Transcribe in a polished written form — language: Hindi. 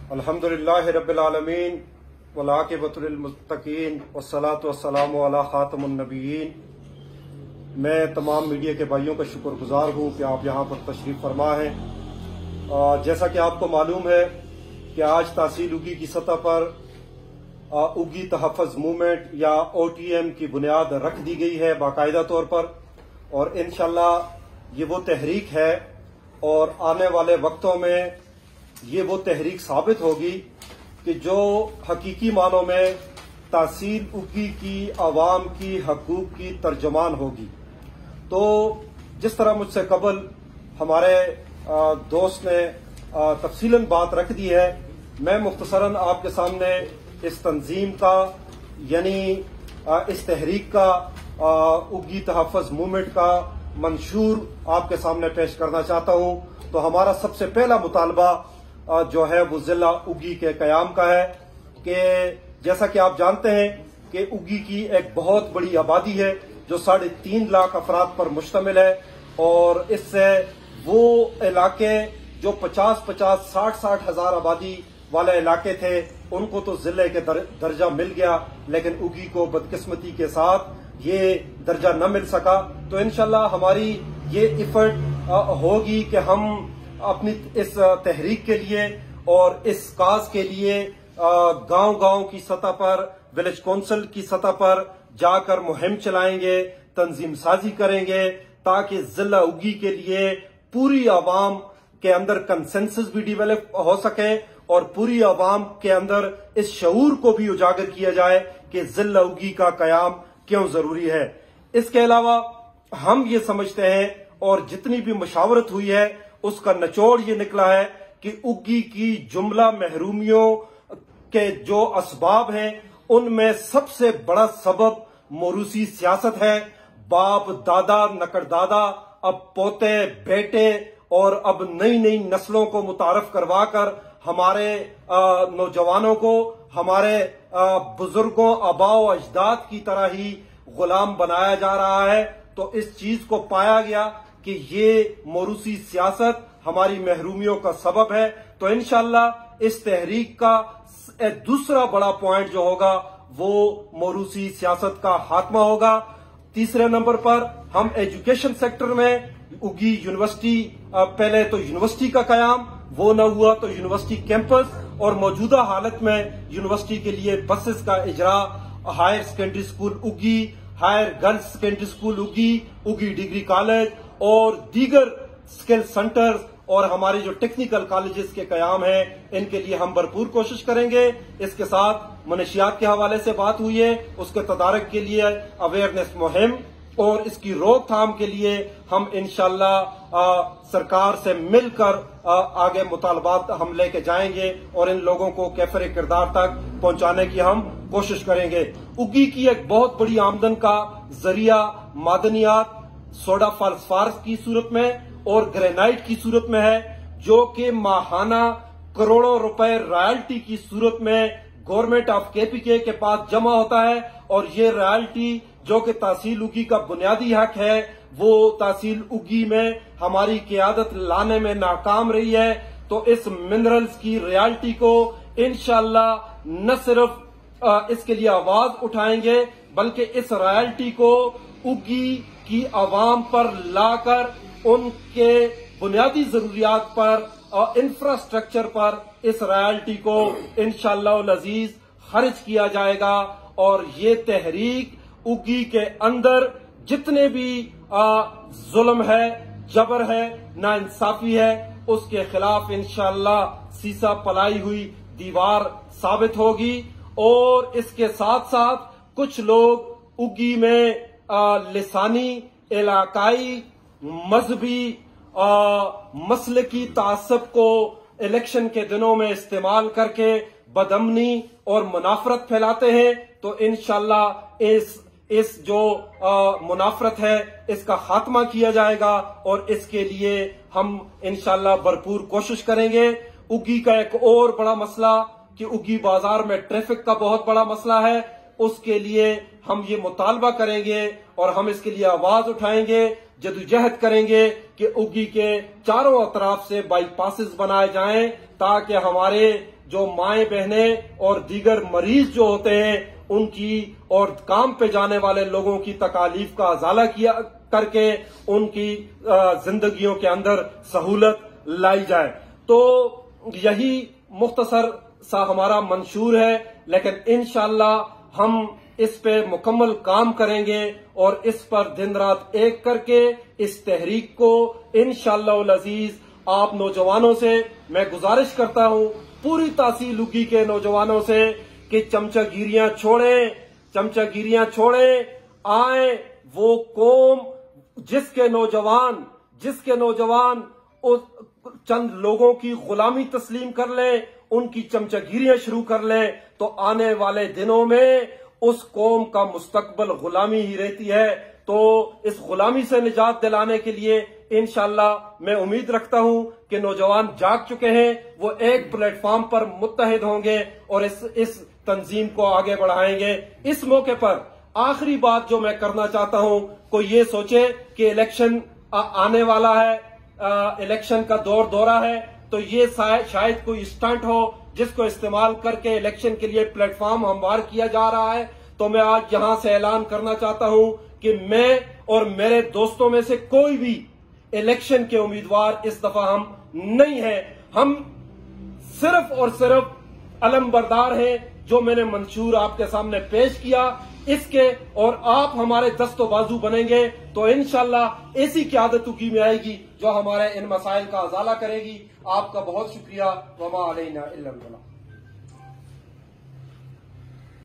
अल्हम्दुलिल्लाहि रब्बिल आलमीन वल आक़िबतु लिल मुत्तक़ीन वस्सलातु वस्सलामु अला ख़ातमुन नबिय्यीन। मैं तमाम मीडिया के भाइयों का शुक्रगुजार हूँ कि आप यहाँ पर तशरीफ़ फरमा हैं। जैसा कि आपको मालूम है कि आज तहसील उगी की सतह पर उगी तहफ़्फ़ुज़ मूवमेंट या OTM की बुनियाद रख दी गई है बाकायदा तौर पर, और इंशाअल्लाह ये वो तहरीक है और आने वाले वक्तों में ये वो तहरीक साबित होगी कि जो हकीकी मानों में तहसील उगी की आवाम की हकूक की तर्जुमान होगी। तो जिस तरह मुझसे कबल हमारे दोस्त ने तफसीलन बात रख दी है, मैं मुख्तसरन आपके सामने इस तंजीम का यानी इस तहरीक का उगी तहफ़्फ़ुज़ मूवमेंट का मंशूर आपके सामने पेश करना चाहता हूं। तो हमारा सबसे पहला मुतालबा जो है वो जिला उगी के कयाम का है कि जैसा कि आप जानते हैं कि उगी की एक बहुत बड़ी आबादी है जो 3.5 लाख अफराद पर मुश्तमिल है, और इससे वो इलाके जो 50-50, 60-60 हजार आबादी वाले इलाके थे उनको तो जिले के दर्जा मिल गया, लेकिन उगी को बदकिस्मती के साथ ये दर्जा न मिल सका। तो इंशाल्लाह हमारी ये इफर्ट होगी कि हम अपनी इस तहरीक के लिए और इस काज के लिए गांव-गांव की सतह पर, विलेज काउंसिल की सतह पर जाकर मुहिम चलाएंगे, तंजीम साजी करेंगे, ताकि जिला उगी के लिए पूरी आवाम के अंदर कंसेंसस भी डेवलप हो सके और पूरी आवाम के अंदर इस शऊर को भी उजागर किया जाए कि जिला उगी का कयाम क्यों जरूरी है। इसके अलावा हम ये समझते हैं और जितनी भी मशावरत हुई है उसका निचोड़ ये निकला है कि उगी की जुमला महरूमियों के जो असबाब हैं उनमें सबसे बड़ा सबब मोरूसी सियासत है। बाप दादा नकड़दादा अब पोते बेटे और अब नई नई नस्लों को मुतारफ करवाकर हमारे नौजवानों को हमारे बुजुर्गों आबाओ अजदाद की तरह ही गुलाम बनाया जा रहा है। तो इस चीज को पाया गया कि ये मोरूसी सियासत हमारी महरूमियों का सबब है। तो इंशाअल्लाह इस तहरीक का दूसरा बड़ा पॉइंट जो होगा वो मोरूसी सियासत का खात्मा होगा। तीसरे नंबर पर हम एजुकेशन सेक्टर में उगी यूनिवर्सिटी, पहले तो यूनिवर्सिटी का कयाम, वो न हुआ तो यूनिवर्सिटी कैंपस, और मौजूदा हालत में यूनिवर्सिटी के लिए बसेस का इजरा, हायर सेकेंडरी स्कूल उगी, हायर गर्ल्स सेकेंडरी स्कूल उगी, उगी डिग्री कॉलेज और दीगर स्किल सेंटर्स और हमारे जो टेक्निकल कॉलेजेस के कयाम हैं, इनके लिए हम भरपूर कोशिश करेंगे। इसके साथ मनशियात के हवाले से बात हुई है, उसके तदारक के लिए अवेयरनेस मुहिम और इसकी रोकथाम के लिए हम इंशाअल्लाह सरकार से मिलकर आगे मुतालबात हम लेके जाएंगे और इन लोगों को कैफर किरदार तक पहुंचाने की हम कोशिश करेंगे। उगी की एक बहुत बड़ी आमदन का जरिया मादनियात, सोडा फास्फोरस की सूरत में और ग्रेनाइट की सूरत में है, जो कि माहाना करोड़ों रुपए रॉयल्टी की सूरत में गवर्नमेंट ऑफ KPK के पास जमा होता है। और ये रॉयल्टी जो कि तहसील उगी का बुनियादी हक है, वो तहसील उगी में हमारी क़ियादत लाने में नाकाम रही है। तो इस मिनरल्स की रॉयल्टी को इंशाअल्लाह न सिर्फ इसके लिए आवाज उठाएंगे, बल्कि इस रॉयल्टी को उगी की आवाम पर लाकर उनके बुनियादी जरूरियात पर और इंफ्रास्ट्रक्चर पर इस रॉयल्टी को इंशाअल्लाह अजीज खर्च किया जाएगा। और ये तहरीक उगी के अंदर जितने भी जुल्म है, जबर है, नाइंसाफी है, उसके खिलाफ इंशाअल्लाह सीसा पलाई हुई दीवार साबित होगी। और इसके साथ साथ कुछ लोग उगी में लिसानी, इलाकाई, मजहबी मसलकी तासब को इलेक्शन के दिनों में इस्तेमाल करके बदअमनी और मुनाफरत फैलाते हैं। तो इंशाअल्लाह इस जो मुनाफरत है इसका खात्मा किया जाएगा और इसके लिए हम इंशाअल्लाह भरपूर कोशिश करेंगे। उगी का एक और बड़ा मसला कि उगी बाजार में ट्रैफिक का बहुत बड़ा मसला है, उसके लिए हम ये मुतालबा करेंगे और हम इसके लिए आवाज उठाएंगे, जदोजहद करेंगे कि उगी के चारों अतराफ से बाईपासेस बनाए जाएं ताकि हमारे जो माएं बहनें और दीगर मरीज जो होते हैं उनकी और काम पे जाने वाले लोगों की तकालीफ का अजाला किया करके उनकी जिंदगियों के अंदर सहूलत लाई जाए। तो यही मुख्तसर सा हमारा मंशूर है, लेकिन इंशाअल्लाह हम इस पे मुकम्मल काम करेंगे और इस पर दिन रात एक करके इस तहरीक को इंशाअल्लाह अजीज आप नौजवानों से मैं गुजारिश करता हूं, पूरी तहसीलुगी के नौजवानों से कि चमचागिरियां छोड़ें, आए वो कौम जिसके नौजवान उस चंद लोगों की गुलामी तस्लीम कर लें, उनकी चमचागिरियां शुरू कर लें, तो आने वाले दिनों में उस कौम का मुस्तकबल गुलामी ही रहती है। तो इस गुलामी से निजात दिलाने के लिए इंशाअल्लाह मैं उम्मीद रखता हूं कि नौजवान जाग चुके हैं, वो एक प्लेटफॉर्म पर मुत्तहिद होंगे और इस तंजीम को आगे बढ़ाएंगे। इस मौके पर आखिरी बात जो मैं करना चाहता हूं, कोई ये सोचे कि इलेक्शन आने वाला है, इलेक्शन का दौरा है, तो ये शायद कोई स्टंट हो जिसको इस्तेमाल करके इलेक्शन के लिए प्लेटफॉर्म हमवार किया जा रहा है। तो मैं आज यहां से ऐलान करना चाहता हूं कि मैं और मेरे दोस्तों में से कोई भी इलेक्शन के उम्मीदवार इस दफा हम नहीं हैं। हम सिर्फ और सिर्फ अलमबरदार हैं, जो मैंने मंशूर आपके सामने पेश किया इसके, और आप हमारे दस्तो बाजू बनेंगे तो इंशाअल्लाह ऐसी क़यादत की में आएगी जो हमारे इन मसाइल का अजाला करेगी। आपका बहुत शुक्रिया। वमा अलैना इल्लल बलाग।